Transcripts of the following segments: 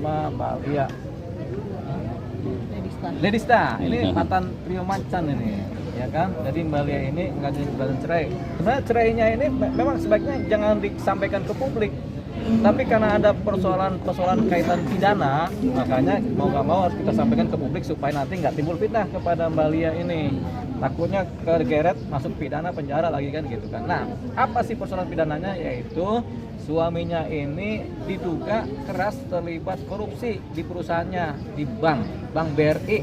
sama Mbak Lia Ledista. Ini mantan trio macan ini, ya kan? Jadi Mbak Lia ini ngajuin gugatan cerai. Sebenarnya cerainya ini memang sebaiknya jangan disampaikan ke publik. Tapi karena ada persoalan kaitan pidana, makanya mau nggak mau harus kita sampaikan ke publik supaya nanti nggak timbul fitnah kepada Mbak Lia ini. Takutnya kegeret masuk pidana penjara lagi kan gitu kan. Nah, apa sih persoalan pidananya? Yaitu suaminya ini diduga keras terlibat korupsi di perusahaannya di Bank BRI.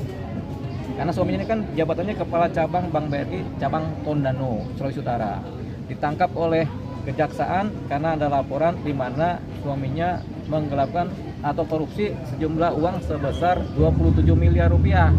Karena suaminya ini kan jabatannya kepala cabang Bank BRI cabang Tondano, Sulawesi Utara. Ditangkap oleh kejaksaan karena ada laporan di mana suaminya menggelapkan atau korupsi sejumlah uang sebesar 27 miliar rupiah.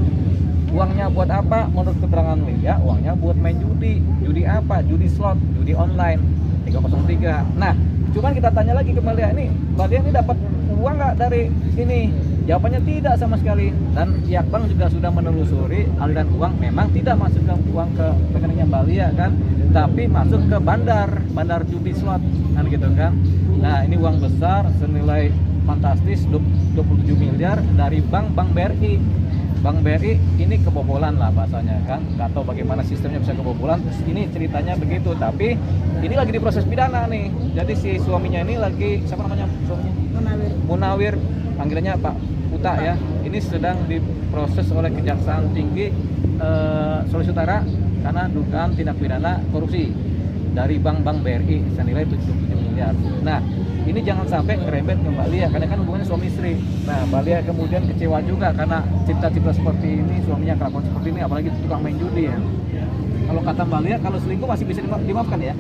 Uangnya buat apa? Menurut keterangan Lia, uangnya buat main judi. Judi apa? Judi slot, judi online 303. Nah, cuman kita tanya lagi ke Mbak Lia ini dapat uang nggak dari ini? Jawabannya tidak sama sekali. Dan pihak bank juga sudah menelusuri aliran uang, memang tidak masukkan uang ke rekeningnya Mbak Lia kan, tapi masuk ke bandar judi slot kan gitu kan. Nah, ini uang besar senilai fantastis 27 miliar dari Bank BRI. Bank BRI ini kebobolan lah bahasanya kan, nggak tahu bagaimana sistemnya bisa kebobolan. Terus ini ceritanya begitu, tapi ini lagi diproses pidana nih. Jadi si suaminya ini lagi, siapa namanya suaminya? Munawir, panggilannya Pak Uta ya. Ini sedang diproses oleh Kejaksaan Tinggi Sulawesi Utara karena dugaan tindak pidana korupsi dari Bank BRI senilai 77 miliar. Nah, ini jangan sampai ngerembet ke Mbak Lia karena kan hubungannya suami istri. Nah, Mbak Lia kemudian kecewa juga karena cipta-cipta seperti ini, suaminya kelakuan seperti ini, apalagi tukang main judi ya. Kalau kata Mbak Lia, kalau selingkuh masih bisa dimaafkan ya?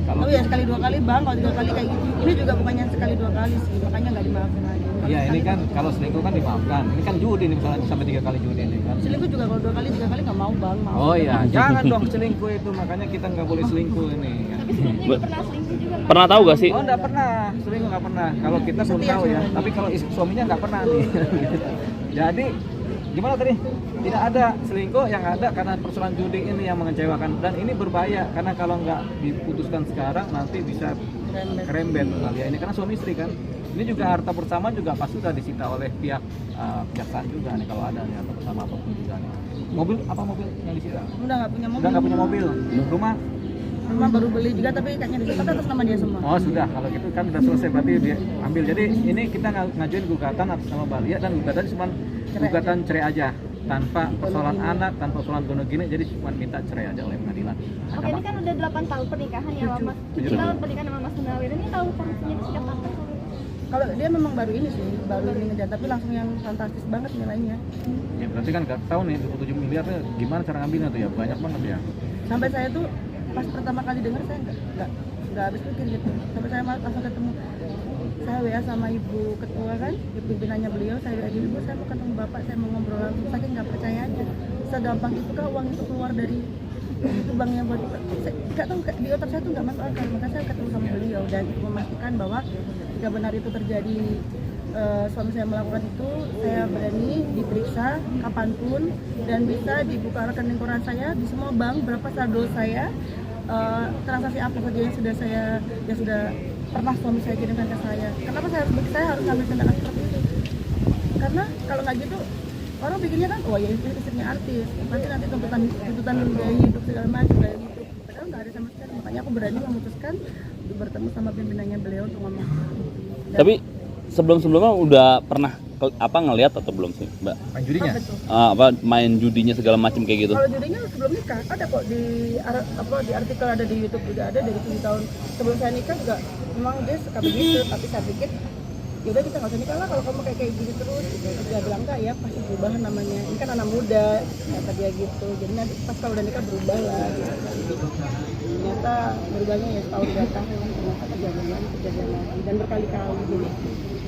Kalau ya sekali dua kali Bang, kalau 3 kali kayak gitu. Ini juga bukannya sekali 2 kali sih, makanya nggak dimaafkan lagi. Iya, ini kan kalau selingkuh kan dimaafkan. Ini kan judi nih, misalnya sampai 3 kali judi ini kan. Selingkuh juga kalau 2 kali 3 kali nggak mau Bang. Mau. Oh iya, jangan dong selingkuh itu, makanya kita nggak boleh selingkuh ini. Tapi sebelumnya dia pernah selingkuh juga. Pernah tahu gak sih? Oh, nggak pernah, selingkuh nggak pernah. Kalau kita belum tahu ya, tapi kalau suaminya nggak pernah nih. Jadi gimana tadi? Tidak ada selingkuh, yang ada karena persoalan judi ini yang mengecewakan, dan ini berbahaya karena kalau nggak diputuskan sekarang nanti bisa kerembet ya ini karena suami istri kan. Ini juga harta bersama juga pasti sudah disita oleh pihak kejaksaan juga nih kalau ada nih harta bersama apapun juga nih. Mobil yang disita? Udah nggak punya mobil. Udah nggak punya mobil. Rumah baru beli juga tapi kayaknya disita atas nama dia semua. Oh sudah, kalau gitu kan udah selesai berarti dia ambil. Jadi ini kita ngajuin gugatan atas nama Mbak Lia, dan gugatan cuma gugatan cerai aja, tanpa persoalan anak, tanpa persoalan gono gini, jadi cuma minta cerai aja oleh pengadilan. Oke, ini kan udah 8 tahun pernikahan ya Mas. 7 tahun pernikahan sama Mas Munawir. Ini tahu korupsinya itu sejak kapan? Kalau dia memang baru ini sih, baru ini ngejar, tapi langsung yang fantastis banget nilainya. Ya berarti kan nggak tahu nih 27 miliar gimana cara ngambilnya tuh ya, banyak banget ya. Sampai saya tuh pas pertama kali dengar saya nggak habis pikir gitu. Sampai saya langsung ketemu, saya WA sama ibu ketua kan, ibu pimpinannya beliau, saya WA ibu, saya mau ketemu bapak, saya mau ngobrol langsung, saking nggak percaya aja. Segampang itu kah uang itu keluar dari itu banknya buat nggak tahu, di otak saya tuh nggak masuk akal. Maka saya ketemu sama beliau dan memastikan bahwa jika benar itu terjadi, suami saya melakukan itu, saya berani diperiksa kapanpun dan bisa dibuka rekening koran saya di semua bank, berapa saldo saya, transaksi apa saja yang sudah pernah suami saya kirimkan ke saya. Kenapa saya harus ngambil tindakan seperti itu? Karena kalau nggak gitu orang pikirnya kan, oh ya istrinya artis, pasti nanti tuntutan biaya hidup segala macam kayak gitu. Padahal nggak ada sama sekali. Makanya aku berani memutuskan untuk bertemu sama pimpinannya beliau untuk ngomong. Tapi sebelum-sebelumnya udah pernah ngelihat atau belum sih Mbak? Main judinya? Main judinya segala macam kayak gitu? Kalau judinya sebelum nikah ada kok di artikel, ada di YouTube juga, ada dari 7 tahun sebelum saya nikah juga memang dia suka begitu. Tapi saya pikir yaudah kita nggak usah nikah lah kalau kamu kayak gini terus gitu. Dia bilang enggak ya, pasti perubahan namanya, ini kan anak muda kata dia gitu, jadi nanti pas kalau udah nikah berubah lah gitu. Ternyata berubahnya ya setahun 2 tahun, ternyata kejadian lagi dan berkali-kali.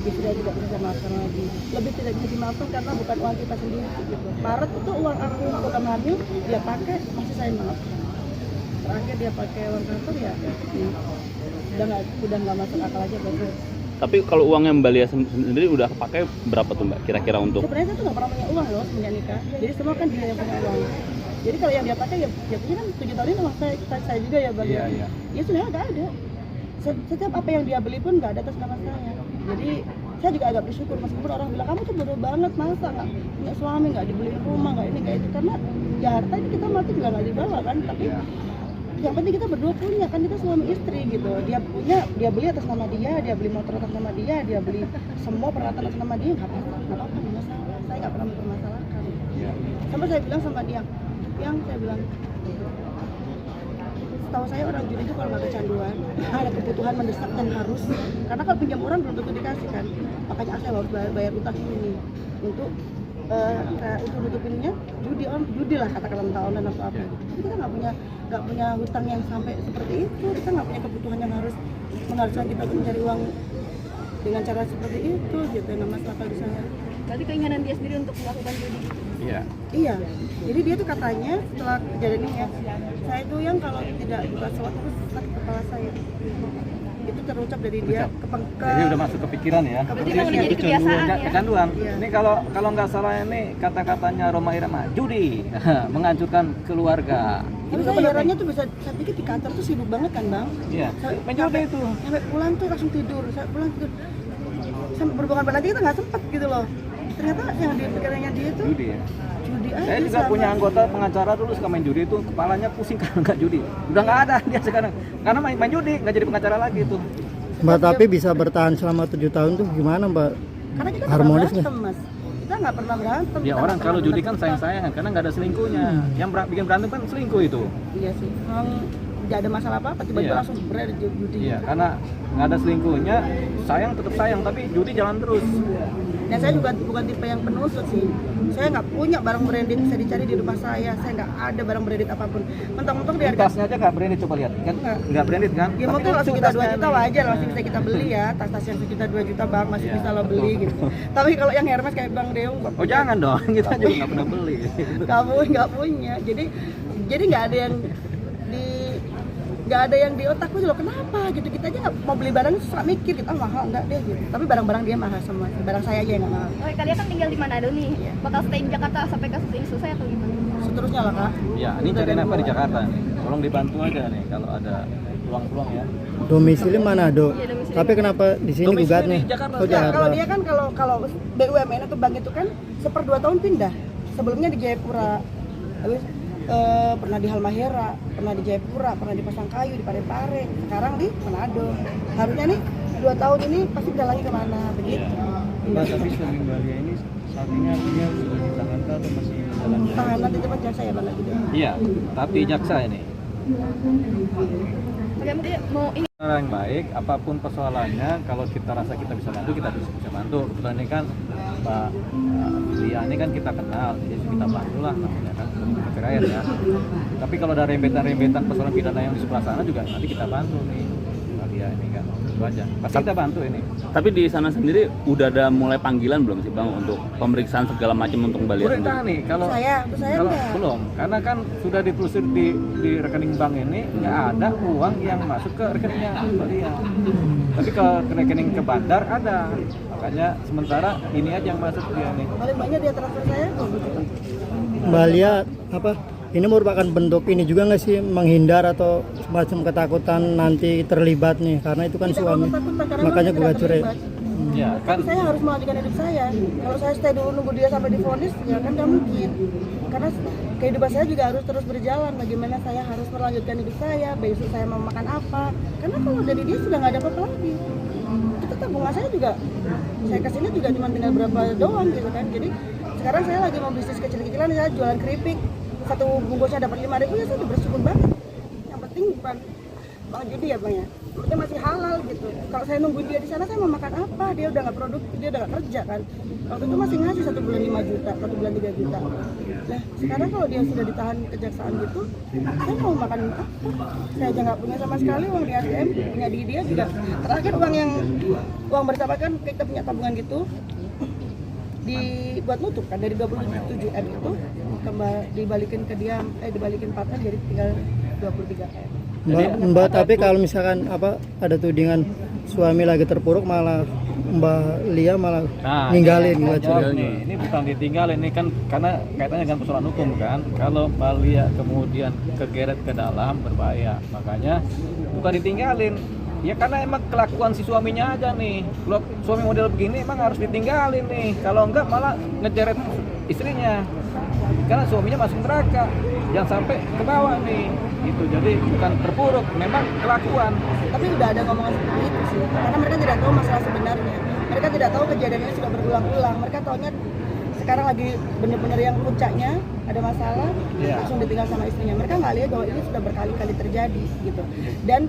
Jadi sudah tidak bisa dimaafkan lagi, lebih tidak bisa dimaafkan karena bukan uang kita sendiri gitu. Maret itu uang aku untuk kamu hamil dia pakai, masih saya maafkan. Terakhir dia pakai uang transfer ya udah nggak masuk akal aja berarti. Tapi kalau uangnya Mbak Lia sendiri udah pakai berapa tuh Mbak kira-kira untuk? Sebenarnya saya tuh nggak pernah punya uang loh semenjak nikah. Jadi semua kan dia yang punya uang. Jadi kalau yang dia pakai ya jatuhnya kan 7 tahun ini uang saya juga ya Bang. Iya. Ya sudah nggak ada. Setiap apa yang dia beli pun nggak ada atas nama saya. Jadi saya juga agak bersyukur meskipun orang bilang kamu tuh bodoh banget, masa nggak punya suami, nggak dibeliin rumah, nggak ini nggak itu, karena ya harta ini kita mati juga nggak dibawa kan, tapi yang penting kita berdua punya kan, kita suami istri gitu. Dia punya, dia beli atas nama dia beli motor atas nama dia beli semua peralatan atas nama dia, nggak apa-apa, nggak masalah. Saya nggak pernah mempermasalahkan. Sampai saya bilang sama dia, yang saya bilang, setahu saya orang judi itu kalau nggak kecanduan, ada kebutuhan mendesak dan harus, karena kalau pinjam orang belum tentu dikasih kan, makanya saya harus bayar utang ini untuk untuk nutupinnya judi lah, katakanlah entah online atau apa. Jadi kita nggak punya hutang yang sampai seperti itu, kita nggak punya kebutuhan yang harus mengharuskan kita untuk mencari uang dengan cara seperti itu gitu, yang masuk akal di saya. Berarti keinginan dia sendiri untuk melakukan judi. Iya, jadi dia tuh katanya setelah kejadian ini ya, saya tuh yang kalau tidak buka sholat terus sakit kepala saya. Itu terucap dari dia Jadi udah masuk ke pikiran ya. Berarti udah menjadi kebiasaan ya. Kecanduan. Iya. Ini kalau nggak salah ini kata-katanya Roma Irama, judi menghancurkan keluarga. Tapi saya herannya tuh bisa, saya pikir di kantor tuh sibuk banget kan bang. Iya. Menjudi itu. Sampai pulang tuh langsung tidur, saya pulang tidur. Sampai berbukan berarti kita nggak sempet gitu loh. Ternyata yang di pikirannya dia tuh Judi ya. judi aja. Saya juga sama. punya anggota pengacara dulu suka main judi itu, kepalanya pusing karena nggak judi. Udah nggak ada dia sekarang, karena main judi nggak jadi pengacara lagi tuh. Mbak, tapi bisa bertahan selama 7 tahun tuh gimana Mbak? Karena kita Harmonis nggak berantem mas, kita nggak pernah berantem. Ya kita orang nggak kalau pernah judi kan sayang-sayangan karena nggak ada selingkuhnya. Yang bikin berantem kan selingkuh itu. Iya sih, memang nggak ada masalah apa-apa, tiba-tiba Iya. langsung berat judi. Iya, karena nggak ada selingkuhnya, sayang tetap sayang, tapi judi jalan terus. Dan saya juga bukan tipe yang penusuk sih. Saya nggak punya barang branded bisa dicari di rumah saya nggak ada barang branded apapun. Mentang-mentang di harga Tasnya aja nggak branded, coba lihat kan, nggak branded kan? ya Tapi mungkin lucu langsung kita 2 tasnya juta nih. wajar, masih bisa kita beli ya, tas-tas yang sejuta 2 juta bang masih Iya, bisa lo beli betul. gitu. Tapi kalau yang Hermes kayak Bang Deung, Oh jangan dong, kita juga nggak pernah beli. nggak punya. Jadi nggak ada yang di otakku loh, kenapa gitu, kita aja nggak mau beli barang suka mikir gitu, mahal enggak deh gitu, tapi barang-barang dia mahal semua, barang saya aja yang nggak mahal. Oh, kalian kan tinggal di Manado nih. Bakal stay di Jakarta sampai kasus ini selesai atau gimana? Seterusnya lah kak. Ya, ini cari nafkah di Jakarta nih. Tolong dibantu aja nih kalau ada peluang-peluang ya. Domisili Manado. Iya, domisili. Tapi kenapa di sini Domisili gugat di nih? Jakarta. Oh, Ya, Jakarta. kalau dia kan kalau BUMN atau bank itu kan 1/2 tahun pindah. Sebelumnya di Jayapura, habis pernah di Halmahera, pernah di Jayapura, pernah di Pasangkayu, di Parepare, sekarang di Manado. Harusnya nih 2 tahun ini pasti pindah lagi kemana begitu. Mbak, tapi suami Mbak Lia ini saat ini artinya sudah ditahan atau masih dalam Tahanan di tempat jasa ya bang gitu. Iya, tapi jaksa ini. Oke, mungkin mau ini Cara yang baik, apapun persoalannya, kalau kita rasa kita bisa bantu, kita bisa bantu. Kebetulan ini kan Mbak Lia ini kan kita kenal, jadi kita bantu lah namanya kan, rakyat ya. Tapi kalau ada rembetan-rembetan persoalan pidana yang di sebelah sana juga nanti kita bantu nih Mbak Lia ini kan, itu aja. Pasti kita bantu ini. Tapi di sana sendiri udah ada mulai panggilan belum sih Bang untuk pemeriksaan segala macam untuk Mbak Lia Udah sendiri? tahan nih, kalau Saya kalau enggak. belum, karena kan sudah ditelusur di rekening bank ini nggak ada uang yang masuk ke rekeningnya Mbak Lia. Tapi ke rekening ke bandar ada, makanya sementara ini aja yang masuk dia nih. Paling banyak dia transfer saya kok gitu. Mbak Lia apa? Ini merupakan bentuk ini juga nggak sih menghindar atau semacam ketakutan nanti terlibat nih karena itu kan Tidak suami. mau ketakutan, karena Makanya memang gue tidak cerai. terlibat. Ya kan, Saya harus melanjutkan hidup saya. Kalau saya stay dulu nunggu dia sampai divonis, ya kan nggak mungkin. Karena kehidupan saya juga harus terus berjalan. Bagaimana saya harus melanjutkan hidup saya, besok saya mau makan apa. Karena kalau dari dia sudah nggak ada apa-apa lagi. Itu tabungan saya juga, saya kesini juga cuma tinggal berapa doang gitu kan. Jadi sekarang saya lagi mau bisnis kecil-kecilan, saya jualan keripik. Satu bungkusnya dapat 5.000 ya saya udah bersyukur banget. Yang penting bukan bang judi ya bang ya. Yang penting masih halal gitu. Kalau saya nungguin dia di sana saya mau makan apa? Dia udah nggak produktif, dia udah nggak kerja kan. Waktu itu masih ngasih 1 bulan 5 juta, 1 bulan 3 juta. Nah sekarang kalau dia sudah ditahan kejaksaan gitu, saya mau makan apa? Saya aja nggak punya sama sekali uang di ATM, punya di dia juga. Terakhir uang bersama kan kita punya tabungan gitu, dibuat nutup kan dari 27 M itu dibalikin ke dia, dibalikin partner jadi tinggal 23 M. Mbak, tapi kalau misalkan apa ada tudingan suami lagi terpuruk malah Mbak Lia malah ninggalin ini, nggak jawab cerai. nih. Ini bukan ditinggalin, ini kan karena kaitannya dengan persoalan hukum kan. Kalau Mbak Lia kemudian kegeret ke dalam berbahaya, makanya bukan ditinggalin. Ya karena emang kelakuan si suaminya aja nih. Kalau suami model begini emang harus ditinggalin nih. Kalau enggak malah ngejeret istrinya. Karena suaminya masuk neraka. Jangan sampai ke bawah nih. Gitu. Jadi bukan terpuruk, memang kelakuan. Tapi udah ada ngomongan seperti itu sih, karena mereka tidak tahu masalah sebenarnya. Mereka tidak tahu kejadiannya sudah berulang-ulang. Mereka taunya sekarang lagi benar-benar yang puncaknya ada masalah, langsung ditinggal sama istrinya. Mereka nggak lihat bahwa ini sudah berkali-kali terjadi gitu. Dan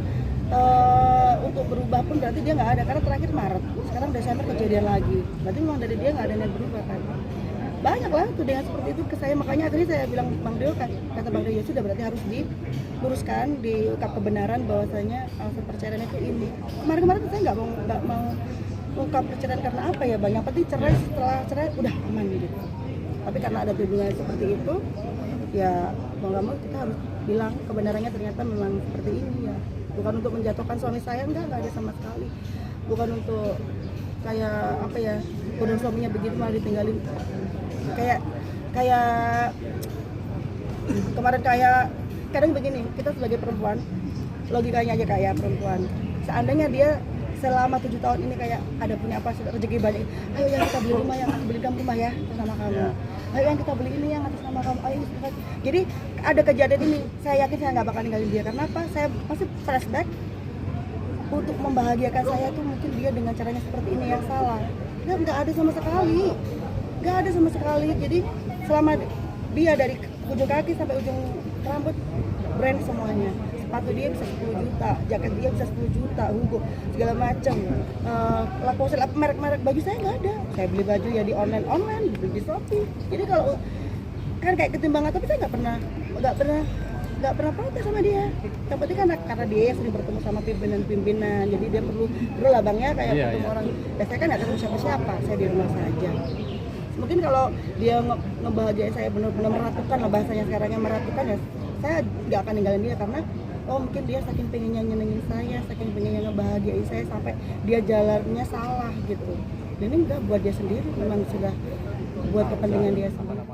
untuk berubah pun berarti dia nggak ada, karena terakhir Maret, sekarang Desember kejadian lagi. Berarti memang dari dia nggak ada yang berubah kan. Banyak lah tuh dengan seperti itu ke saya, makanya akhirnya saya bilang Bang Dio, kata Bang Dio, ya sudah berarti harus diluruskan, diungkap kebenaran bahwasanya alasan perceraian itu ini. Kemarin-kemarin saya nggak mau ungkap perceraian karena apa ya, banyak penting cerai, setelah cerai udah aman gitu. Tapi karena ada tudingan seperti itu, ya mau nggak mau kita harus bilang kebenarannya ternyata memang seperti ini ya. Bukan untuk menjatuhkan suami saya, enggak ada sama sekali. Bukan untuk kayak apa ya, udah suaminya begitu malah ditinggalin. Kayak kemarin kayak kadang begini, kita sebagai perempuan logikanya aja kayak perempuan, seandainya dia selama 7 tahun ini kayak ada punya apa rezeki banyak, ayo yang kita beli rumah, yang beli rumah ya atas nama kamu, ayo yang kita beli ini yang atas nama kamu, ayo ini. Jadi ada kejadian ini, saya yakin saya nggak bakal ninggalin dia. Karena apa? Saya masih flashback untuk membahagiakan saya tuh mungkin dia dengan caranya seperti ini yang salah. Nggak ada sama sekali, nggak ada sama sekali. Jadi selama dia dari ujung kaki sampai ujung rambut brand semuanya, sepatu dia bisa 10 juta, jaket dia bisa 10 juta, Hugo segala macam, Lacoste, merek baju saya nggak ada. Saya beli baju ya di online, beli di Shopee. Jadi kalau kan kayak ketimbangan, tapi saya nggak pernah protes sama dia. Yang penting karena dia yang sering bertemu sama pimpinan, jadi dia perlu labangnya kayak ketemu orang. Dan saya kan nggak ketemu siapa-siapa, saya di rumah saja. Mungkin kalau dia ngebahagiain saya benar-benar meratukan lah, bahasanya sekarangnya meratukan ya, saya nggak akan ninggalin dia. Karena mungkin dia saking pengennya nyenengin saya, saking pengennya ngebahagiain saya sampai dia jalannya salah gitu. Dan ini enggak buat dia sendiri, memang sudah buat kepentingan dia sama.